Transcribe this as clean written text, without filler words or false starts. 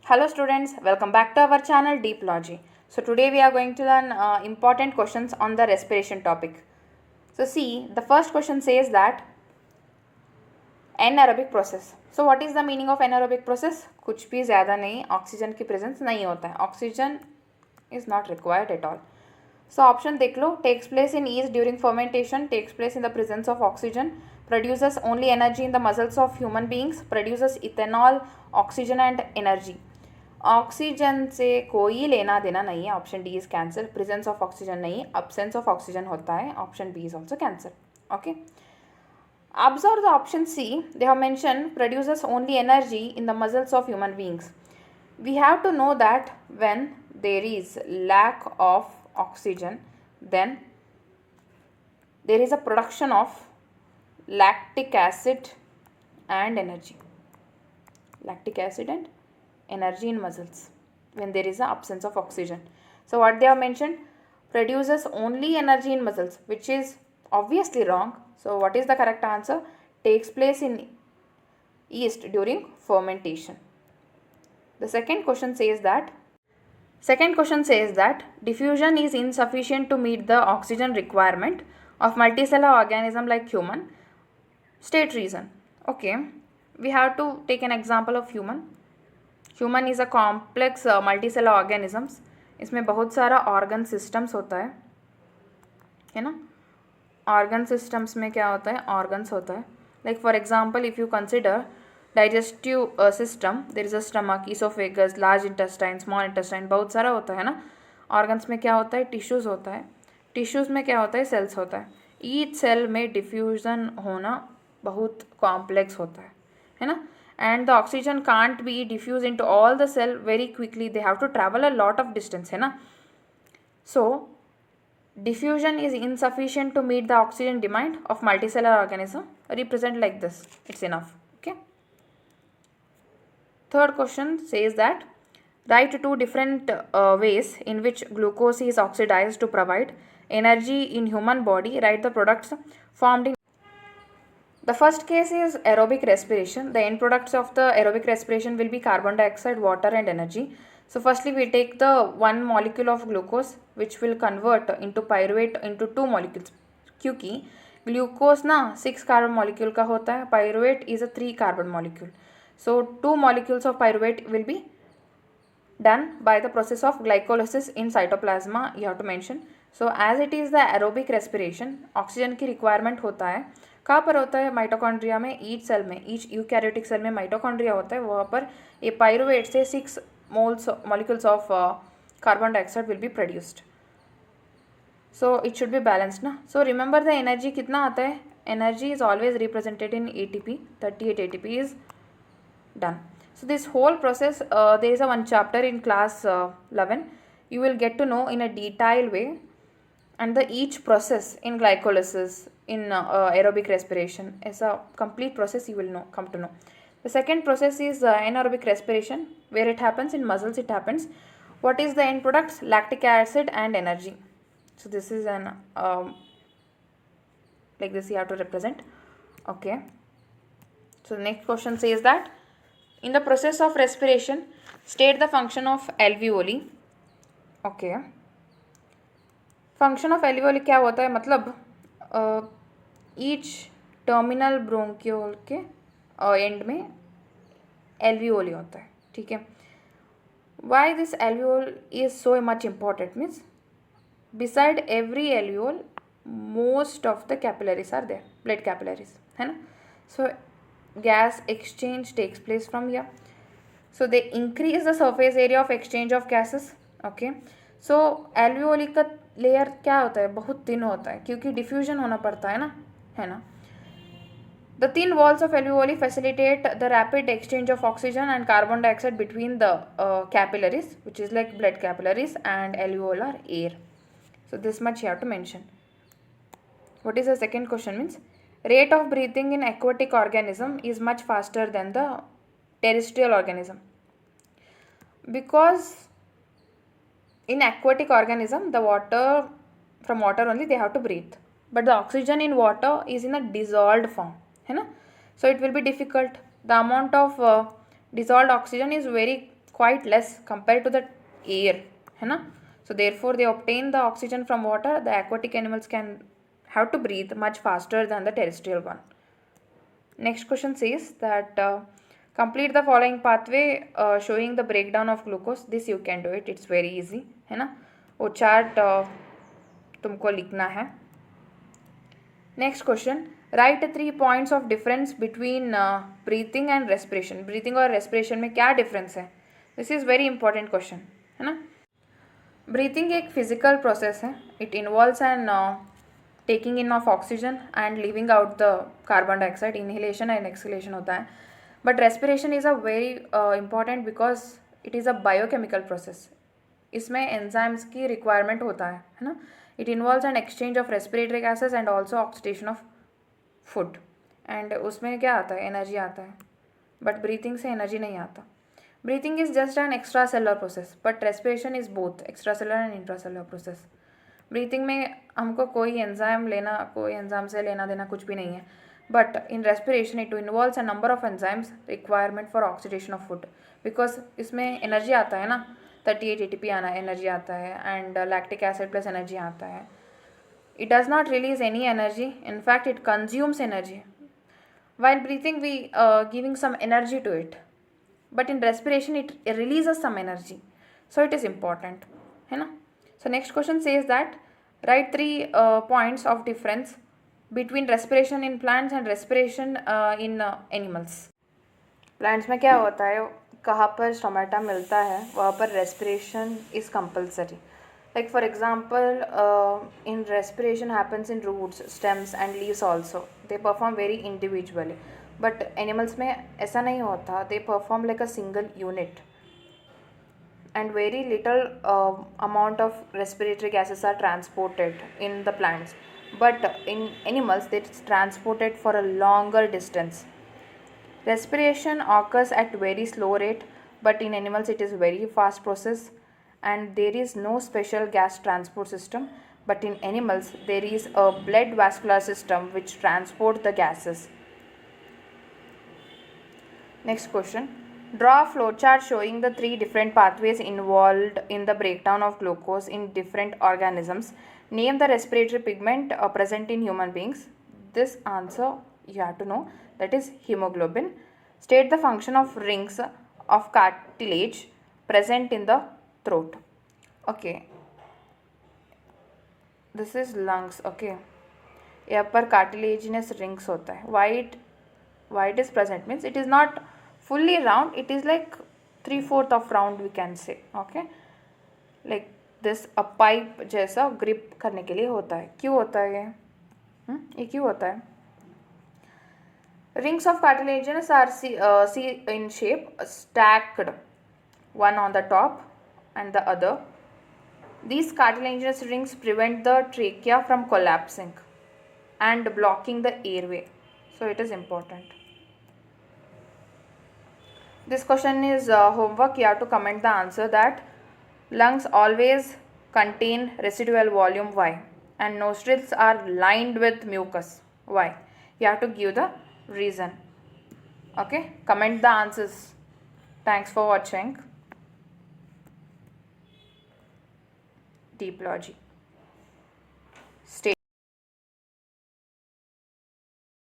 Hello students, welcome back to our channel Deep Logy. So today we are going to learn important questions on the respiration topic. So see, the first question says that anaerobic process. So what is the meaning of anaerobic process? कुछ भी ज़्यादा नहीं, oxygen की presence नहीं होता है. Oxygen is not required at all. So option देख लो, takes place in yeast during fermentation, takes place in the presence of oxygen, produces only energy in the muscles of human beings, produces ethanol, oxygen and energy. Oxygen से कोई लेना देना नहीं है. Option D is cancel. Presence of oxygen नहीं, absence of oxygen होता है. Option B is also cancel. Okay. Observe the option C. They have mentioned produces only energy in the muscles of human beings. We have to know that when there is lack of oxygen, then there is a production of lactic acid and energy. Lactic acid and energy in muscles when there is an absence of oxygen. So what they have mentioned, produces only energy in muscles, which is obviously wrong. So what is the correct answer? Takes place in yeast during fermentation. The second question says that diffusion is insufficient to meet the oxygen requirement of multicellular organism like human. State reason. Okay, we have to take an example of human. Human is a complex multicellular organisms. इसमें बहुत सारा organ systems होता है ना. Organ systems में क्या होता है, ऑर्गन्स होता है. Like for example if you consider digestive system, there is a stomach, oesophagus, large intestine, small intestine, बहुत सारा होता है ना. ऑर्गन्स में क्या होता है, टिश्यूज़ होता है. टिश्यूज़ में क्या होता है, सेल्स होता है. ईच सेल में डिफ्यूज़न होना बहुत कॉम्प्लेक्स होता है ना. And the oxygen can't be diffused into all the cell very quickly. They have to travel a lot of distance, है ना. So diffusion is insufficient to meet the oxygen demand of multicellular organism. Represent like this, it's enough. Okay. Third question says that write two different ways in which glucose is oxidized to provide energy in human body. Write the products formed in. The first case is aerobic respiration. The end products of the aerobic respiration will be carbon dioxide, water and energy. So firstly we take the one molecule of glucose which will convert into pyruvate into two molecules. क्योंकि glucose ना 6 carbon molecule का होता है, pyruvate is a 3 carbon molecule. So 2 molecules of pyruvate will be done by the process of glycolysis in cytoplasma. You have to mention. So as it is the aerobic respiration, oxygen की requirement होता है. कहाँ पर होता है, mitochondria में. Each cell में, each eukaryotic cell में माइटोकॉन्ड्रिया होता है. वहाँ पर ये पायरुवेट से 6 molecules of carbon dioxide will be produced. So it should be balanced ना. सो रिमेंबर द एनर्जी कितना आता है. Energy is always represented in ATP. 38 ATP is done. So this whole process, there is a one chapter in class 11. You will get to know in a detailed way, and the each process in glycolysis, in aerobic respiration, is a complete process. You will come to know. The second process is anaerobic respiration, where it happens in muscles. It happens. What is the end products? Lactic acid and energy. So this is an like this you have to represent. Okay. So the next question says that in the process of respiration, state the function of alveoli. Okay. Function of alveoli क्या होता है, मतलब each terminal bronchiole के end में alveoli होता है. ठीक है. Why this alveole is so much important means beside every alveole most of the capillaries are there, blood capillaries, है ना. So gas exchange takes place from here. So they increase the surface area of exchange of gases. Okay. So alveoli का layer क्या होता है, बहुत thin होता है क्योंकि डिफ्यूजन होना पड़ता है ना. The thin walls of alveoli facilitate the rapid exchange of oxygen and carbon dioxide between the capillaries, which is like blood capillaries and alveolar air. So this much you have to mention. What is the second question means? Rate of breathing in aquatic organism is much faster than the terrestrial organism, because in aquatic organism the water, from water only they have to breathe, but the oxygen in water is in a dissolved form, है ना. So it will be difficult. The amount of dissolved oxygen is very quite less compared to the air, है ना. So therefore they obtain the oxygen from water. The aquatic animals can have to breathe much faster than the terrestrial one. Next question says that complete the following pathway showing the breakdown of glucose. This you can do it, it's very easy, है ना. वो chart तुमको लिखना है. Next question, right 3 points of difference between breathing and respiration. Breathing और respiration में क्या difference है? This is very important question, है ना. ब्रीथिंग एक फिजिकल प्रोसेस है. It involves N taking in of oxygen and living out the carbon dioxide. Inhalation and exhalation होता है. But respiration is a very important because it is a biochemical process. इसमें enzymes की requirement होता है ना. It involves an exchange of respiratory gases and also oxidation of food. And उसमें क्या आता है? एनर्जी आता है. बट ब्रीथिंग से एनर्जी नहीं आता. Breathing is just an extra cellular process but respiration is both extra cellular and intra cellular process. Breathing में हमको कोई एंजाइम से लेना देना कुछ भी नहीं है. But in respiration it involves a number of enzymes requirement for oxidation of food. Because इसमें एनर्जी आता है ना. 38 ATP आना एनर्जी आता है and lactic acid plus energy आता है. It does not release any energy. In fact it consumes energy. While breathing we giving some energy to it. But in respiration it releases some energy. So it is important, है ना. So next question says that right 3 points of difference between respiration in plants and respiration in animals. Plants में क्या होता है? कहाँ पर stomata मिलता है वहाँ पर respiration is compulsory. Like for example in respiration happens in roots, stems and leaves also. They perform very individually. But animals में ऐसा नहीं होता. They perform like a single unit and very little amount of respiratory gases are transported in the plants. But in animals it's transported for a longer distance. Respiration occurs at very slow rate, but in animals it is very fast process and there is no special gas transport system. But in animals there is a blood vascular system which transport the gases. Next question. Draw a flowchart showing the 3 different pathways involved in the breakdown of glucose in different organisms. Name the respiratory pigment present in human beings. This answer you have to know, that is hemoglobin. State the function of rings of cartilage present in the throat. Okay, this is lungs. Okay, यहाँ पर cartilaginous rings होता है. Why it is present means it is not fully round, it is like 3/4 of round we can say. Okay, like this a pipe जैसा grip करने के लिए होता है. क्यों होता है ये क्यों होता है? Rings of cartilaginous are C in shape, stacked one on the top and the other. These cartilaginous rings prevent the trachea from collapsing and blocking the airway. So it is important. This question is homework. You have to comment the answer that lungs always contain residual volume. Why? And nostrils are lined with mucus. Why? You have to give the reason. Okay, comment the answers. Thanks for watching Deep Logy. Stay